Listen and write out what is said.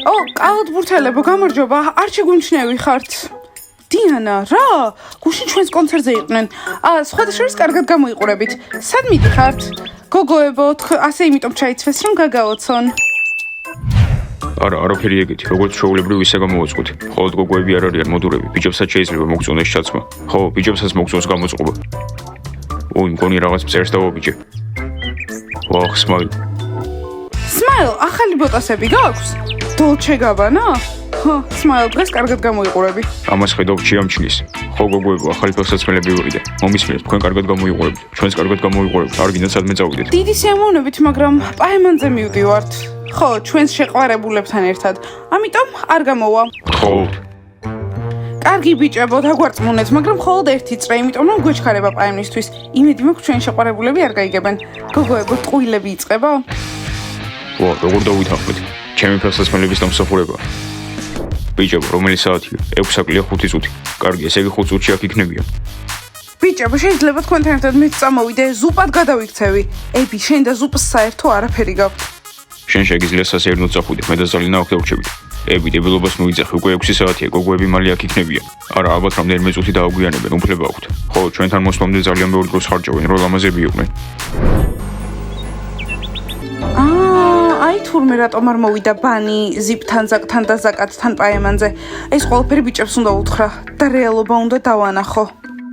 კალათბურთელებო, გამარჯობა, არ შეგვიმჩნევი ხართ. დიანა, რა? გუშინ ჩვენს კონცერტზე იყვნენ. სხვადასხვა კარგად გამოიყურებით. სად მიდიხართ? გოგოებო, ასე იმიტომ ჩაიცვეს, რომ გაგაოცონ. არა, არაფერი ეგეთი, როგორც ჩვეულებრივ ისე გამოვაწყოთ. ხოლო გოგოები არ არიან მოდურები, ბიჭებსაც შეიძლება მოგწონდეს ჩაცმა. ხო, ბიჭებსაც მოგწონს გამოწყობა. მგონი რაღაც მწერს დავაბიჭე. ვახ, სმაილ. სმაილ, ახალი ბოტასები გაქვს? დოლჩე გაბანა? სმაილ, დღეს კარგად გამოიყურები. ამას ხედავ შეამჩნიეს. ხო, გოგოებო, ახალი ფეხსაცმელები ვიყიდე. მომისმინეთ, თქვენ კარგად გამოიყურებთ. ჩვენს კარგად გამოიყურებთ. არ გინდა სადმე წავიდეთ. დიდი სიამოვნებით, მაგრამ პაემანზე მივდივართ. ხო, ჩვენს შეყვარებულებთან ერთად. ამიტომ არ გამოვა. ხო. კარგი ბიჭებო, დაგვარწმუნეთ, მაგრამ მხოლოდ ერთი წრე, იმიტომ რომ გვეჩქარება პაემნისთვის. იმედი მაქვს, ჩვენი შეყვარებულები არ გაიგებენ. გოგოებო, ტყუილები იწყება? ვა, როგორ დავითანხმეთ? ჩემი ფეხსაცმელების დამსახურება. ბიჭებო, რომელი საათია? 6 საკლია 5 წუთი. კარგი, ესე იგი 5 წუთში აქ იქნებიან. ბიჭებო, შეიძლება თქვენთან ერთად მეც წამოვიდე, ზუპად გადავიქცევი. ები, შენ და ზუპს საერთო არაფერი გაქვთ. შენ შეგიძლია სასეირნოდ წახვიდე, მე და ზალინა აქ დავრჩებით. ები, დებილობას მოიძახი, უკვე 6 საათია, გოგოები მალე აქ იქნებიან. არა, ალბათ რამდენიმე წუთი დააგვიანებენ, უფლება აქვთ. ხო, ჩვენთან მოსვლამდე ძალიან ბევრი დროს ხარჯავენ, რომ ლამაზები იყვნენ. აი თურმე რატომ არ მოვიდა ბანი ზიპთან, ზაკთან და ზაკათთან პაემანზე. ეს ყველაფერი ბიჭებს უნდა უთხრა და რეალობა უნდა დავანახო.